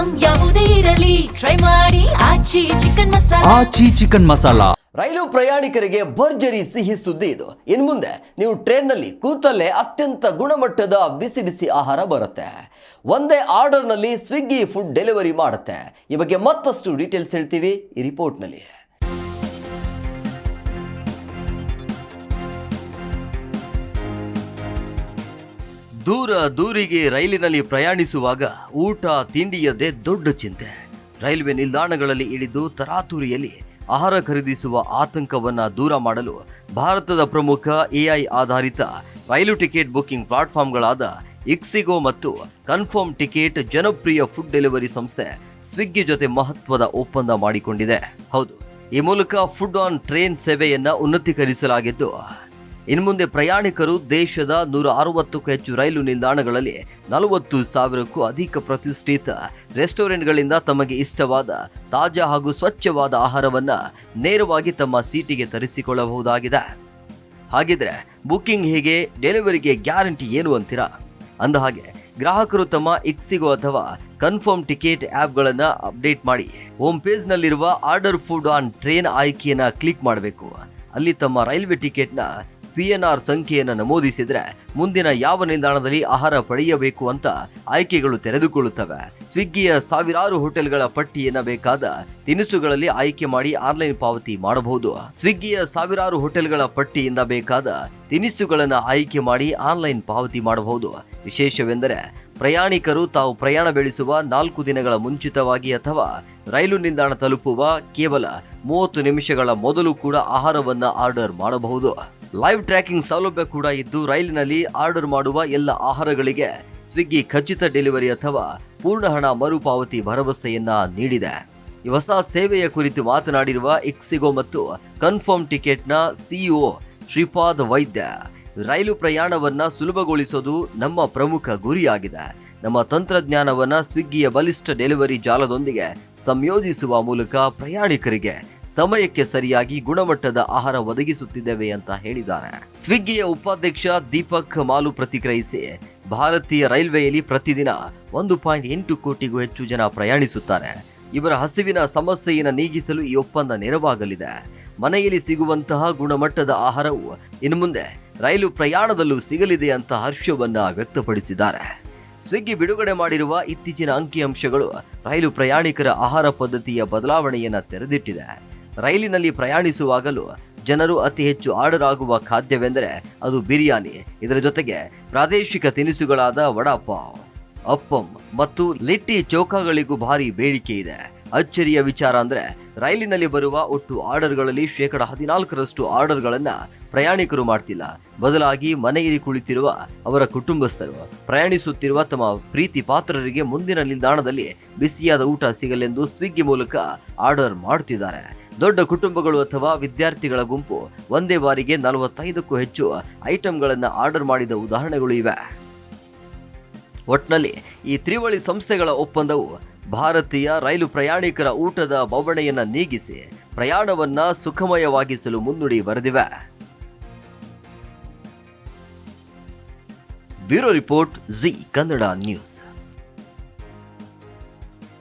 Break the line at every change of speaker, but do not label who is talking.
Item ಯಾವುದೇ ಇರಲಿ try ಮಾಡಿ ಆಚಿ ಚಿಕನ್ ಮಸಾಲಾ.
ರೈಲು ಪ್ರಯಾಣಿಕರಿಗೆ ಭರ್ಜರಿ ಸಿಹಿ ಸುದ್ದಿ ಇದು. ಇನ್ನು ಮುಂದೆ ನೀವು ಟ್ರೈನ್ನಲ್ಲಿ ಕೂತಲ್ಲೇ ಅತ್ಯಂತ ಗುಣಮಟ್ಟದ ಬಿಸಿ ಬಿಸಿ ಆಹಾರ ಬರುತ್ತೆ. ಒಂದೇ ಆರ್ಡರ್ನಲ್ಲಿ ಸ್ವಿಗ್ಗಿ ಫುಡ್ ಡೆಲಿವರಿ ಮಾಡುತ್ತೆ. ಈ ಬಗ್ಗೆ ಮತ್ತಷ್ಟು ಡೀಟೇಲ್ಸ್ ಹೇಳ್ತೀವಿ ಈ ರಿಪೋರ್ಟ್ನಲ್ಲಿ. ದೂರಿಗೆ ರೈಲಿನಲ್ಲಿ ಪ್ರಯಾಣಿಸುವಾಗ ಊಟ ತಿಂಡಿಯದೇ ದೊಡ್ಡ ಚಿಂತೆ. ರೈಲ್ವೆ ನಿಲ್ದಾಣಗಳಲ್ಲಿ ಇಳಿದು ತರಾತುರಿಯಲ್ಲಿ ಆಹಾರ ಖರೀದಿಸುವ ಆತಂಕವನ್ನ ದೂರ ಮಾಡಲು ಭಾರತದ ಪ್ರಮುಖ ಎಐ ಆಧಾರಿತ ರೈಲು ಟಿಕೆಟ್ ಬುಕಿಂಗ್ ಪ್ಲಾಟ್ಫಾರ್ಮ್ಗಳಾದ ಇಕ್ಸಿಗೋ ಮತ್ತು ಕನ್ಫರ್ಮ್ ಟಿಕೆಟ್ ಜನಪ್ರಿಯ ಫುಡ್ ಡೆಲಿವರಿ ಸಂಸ್ಥೆ ಸ್ವಿಗ್ಗಿ ಜೊತೆ ಮಹತ್ವದ ಒಪ್ಪಂದ ಮಾಡಿಕೊಂಡಿದೆ. ಹೌದು, ಈ ಮೂಲಕ ಫುಡ್ ಆನ್ ಟ್ರೈನ್ ಸೇವೆಯನ್ನ ಉನ್ನತೀಕರಿಸಲಾಗಿದ್ದು ಇನ್ನು ಮುಂದೆ ಪ್ರಯಾಣಿಕರು ದೇಶದ 160ಕ್ಕೂ ಹೆಚ್ಚು ರೈಲು ನಿಲ್ದಾಣಗಳಲ್ಲಿ 40,000ಕ್ಕೂ ಅಧಿಕ ಪ್ರತಿಷ್ಠಿತ ರೆಸ್ಟೋರೆಂಟ್ಗಳಿಂದ ತಮಗೆ ಇಷ್ಟವಾದ ತಾಜಾ ಹಾಗೂ ಸ್ವಚ್ಛವಾದ ಆಹಾರವನ್ನು ನೇರವಾಗಿ ತಮ್ಮ ಸೀಟಿಗೆ ತರಿಸಿಕೊಳ್ಳಬಹುದಾಗಿದೆ. ಹಾಗಿದ್ರೆ ಬುಕಿಂಗ್ ಹೇಗೆ, ಡೆಲಿವರಿಗೆ ಗ್ಯಾರಂಟಿ ಏನು ಅಂತೀರಾ? ಅಂದಹಾಗೆ ಗ್ರಾಹಕರು ತಮ್ಮ ಇಕ್ಸಿಗೋ ಅಥವಾ ಕನ್ಫರ್ಮ್ ಟಿಕೆಟ್ ಆ್ಯಪ್ಗಳನ್ನು ಅಪ್ಡೇಟ್ ಮಾಡಿ ಹೋಮ್ ಪೇಜ್ನಲ್ಲಿರುವ ಆರ್ಡರ್ ಫುಡ್ ಆನ್ ಟ್ರೈನ್ ಆಯ್ಕೆಯನ್ನು ಕ್ಲಿಕ್ ಮಾಡಬೇಕು. ಅಲ್ಲಿ ತಮ್ಮ ರೈಲ್ವೆ ಟಿಕೆಟ್ನ PNR ಸಂಖ್ಯೆಯನ್ನು ನಮೂದಿಸಿದ್ರೆ ಮುಂದಿನ ಯಾವ ನಿಲ್ದಾಣದಲ್ಲಿ ಆಹಾರ ಪಡೆಯಬೇಕು ಅಂತ ಆಯ್ಕೆಗಳು ತೆರೆದುಕೊಳ್ಳುತ್ತವೆ. ಸ್ವಿಗ್ಗಿಯ ಸಾವಿರಾರು ಹೋಟೆಲ್ಗಳ ಪಟ್ಟಿಯನ್ನ ಬೇಕಾದ ತಿನಿಸುಗಳಲ್ಲಿ ಆಯ್ಕೆ ಮಾಡಿ ಆನ್ಲೈನ್ ಪಾವತಿ ಮಾಡಬಹುದು. ಸ್ವಿಗ್ಗಿಯ ಸಾವಿರಾರು ಹೋಟೆಲ್ಗಳ ಪಟ್ಟಿಯಿಂದ ಬೇಕಾದ ತಿನಿಸುಗಳನ್ನು ಆಯ್ಕೆ ಮಾಡಿ ಆನ್ಲೈನ್ ಪಾವತಿ ಮಾಡಬಹುದು. ವಿಶೇಷವೆಂದರೆ ಪ್ರಯಾಣಿಕರು ತಾವು ಪ್ರಯಾಣ ಬೆಳೆಸುವ 4 ದಿನಗಳ ಮುಂಚಿತವಾಗಿ ಅಥವಾ ರೈಲು ನಿಲ್ದಾಣ ತಲುಪುವ ಕೇವಲ 30 ನಿಮಿಷಗಳ ಮೊದಲು ಕೂಡ ಆಹಾರವನ್ನು ಆರ್ಡರ್ ಮಾಡಬಹುದು. ಲೈವ್ ಟ್ರ್ಯಾಕಿಂಗ್ ಸೌಲಭ್ಯ ಕೂಡ ಇದ್ದು ರೈಲಿನಲ್ಲಿ ಆರ್ಡರ್ ಮಾಡುವ ಎಲ್ಲ ಆಹಾರಗಳಿಗೆ ಸ್ವಿಗ್ಗಿ ಖಚಿತ ಡೆಲಿವರಿ ಅಥವಾ ಪೂರ್ಣ ಹಣ ಮರುಪಾವತಿ ಭರವಸೆಯನ್ನ ನೀಡಿದೆ. ಈ ಹೊಸ ಸೇವೆಯ ಕುರಿತು ಮಾತನಾಡಿರುವ ಇಕ್ಸಿಗೋ ಮತ್ತು ಕನ್ಫರ್ಮ್ ಟಿಕೆಟ್ನ CEO ಶ್ರೀಪಾದ್ ವೈದ್ಯ, ರೈಲು ಪ್ರಯಾಣವನ್ನ ಸುಲಭಗೊಳಿಸೋದು ನಮ್ಮ ಪ್ರಮುಖ ಗುರಿಯಾಗಿದೆ. ನಮ್ಮ ತಂತ್ರಜ್ಞಾನವನ್ನ ಸ್ವಿಗ್ಗಿಯ ಬಲಿಷ್ಠ ಡೆಲಿವರಿ ಜಾಲದೊಂದಿಗೆ ಸಂಯೋಜಿಸುವ ಮೂಲಕ ಪ್ರಯಾಣಿಕರಿಗೆ ಸಮಯಕ್ಕೆ ಸರಿಯಾಗಿ ಗುಣಮಟ್ಟದ ಆಹಾರ ಒದಗಿಸುತ್ತಿದ್ದೇವೆ ಅಂತ ಹೇಳಿದ್ದಾರೆ. ಸ್ವಿಗ್ಗಿಯ ಉಪಾಧ್ಯಕ್ಷ ದೀಪಕ್ ಮಾಲು ಪ್ರತಿಕ್ರಿಯಿಸಿ, ಭಾರತೀಯ ರೈಲ್ವೆಯಲ್ಲಿ ಪ್ರತಿದಿನ 1.8 ಕೋಟಿಗೂ ಹೆಚ್ಚು ಜನ ಪ್ರಯಾಣಿಸುತ್ತಾರೆ. ಇವರ ಹಸಿವಿನ ಸಮಸ್ಯೆಯನ್ನು ನೀಗಿಸಲು ಈ ಒಪ್ಪಂದ ನೆರವಾಗಲಿದೆ. ಮನೆಯಲ್ಲಿ ಸಿಗುವಂತಹ ಗುಣಮಟ್ಟದ ಆಹಾರವು ಇನ್ನು ಮುಂದೆ ರೈಲು ಪ್ರಯಾಣದಲ್ಲೂ ಸಿಗಲಿದೆ ಅಂತ ಹರ್ಷವನ್ನ ವ್ಯಕ್ತಪಡಿಸಿದ್ದಾರೆ. ಸ್ವಿಗ್ಗಿ ಬಿಡುಗಡೆ ಮಾಡಿರುವ ಇತ್ತೀಚಿನ ಅಂಕಿಅಂಶಗಳು ರೈಲು ಪ್ರಯಾಣಿಕರ ಆಹಾರ ಪದ್ಧತಿಯ ಬದಲಾವಣೆಯನ್ನ ತೆರೆದಿಟ್ಟಿದೆ. ರೈಲಿನಲ್ಲಿ ಪ್ರಯಾಣಿಸುವಾಗಲೂ ಜನರು ಅತಿ ಹೆಚ್ಚು ಆರ್ಡರ್ ಆಗುವ ಖಾದ್ಯವೆಂದರೆ ಅದು ಬಿರಿಯಾನಿ. ಇದರ ಜೊತೆಗೆ ಪ್ರಾದೇಶಿಕ ತಿನಿಸುಗಳಾದ ವಡಾಪಾವ್, ಅಪ್ಪಂ ಮತ್ತು ಲಿಟ್ಟಿ ಚೋಕಾಗಳಿಗೂ ಭಾರಿ ಬೇಡಿಕೆ ಇದೆ. ಅಚ್ಚರಿಯ ವಿಚಾರ ಅಂದ್ರೆ ರೈಲಿನಲ್ಲಿ ಬರುವ ಒಟ್ಟು ಆರ್ಡರ್ಗಳಲ್ಲಿ 14% ಆರ್ಡರ್ಗಳನ್ನ ಪ್ರಯಾಣಿಕರು ಮಾಡ್ತಿಲ್ಲ. ಬದಲಾಗಿ ಮನೆಯಲ್ಲಿ ಕುಳಿತಿರುವ ಅವರ ಕುಟುಂಬಸ್ಥರು ಪ್ರಯಾಣಿಸುತ್ತಿರುವ ತಮ್ಮ ಪ್ರೀತಿ ಪಾತ್ರರಿಗೆ ಮುಂದಿನ ನಿಲ್ದಾಣದಲ್ಲಿ ಬಿಸಿಯಾದ ಊಟ ಸಿಗಲೆಂದು ಸ್ವಿಗ್ಗಿ ಮೂಲಕ ಆರ್ಡರ್ ಮಾಡುತ್ತಿದ್ದಾರೆ. ದೊಡ್ಡ ಕುಟುಂಬಗಳು ಅಥವಾ ವಿದ್ಯಾರ್ಥಿಗಳ ಗುಂಪು ಒಂದೇ ಬಾರಿಗೆ 45ಕ್ಕೂ ಹೆಚ್ಚು ಐಟಂಗಳನ್ನು ಆರ್ಡರ್ ಮಾಡಿದ ಉದಾಹರಣೆಗಳು ಇವೆ. ಒಟ್ನಲ್ಲಿ ಈ ತ್ರಿವಳಿ ಸಂಸ್ಥೆಗಳ ಒಪ್ಪಂದವು ಭಾರತೀಯ ರೈಲು ಪ್ರಯಾಣಿಕರ ಊಟದ ಬವಣೆಯನ್ನ ನೀಗಿಸಿ ಪ್ರಯಾಣವನ್ನ ಸುಖಮಯವಾಗಿಸಲು ಮುನ್ನುಡಿ ಬರೆದಿವೆ. Bureau report, Zee Kannada news.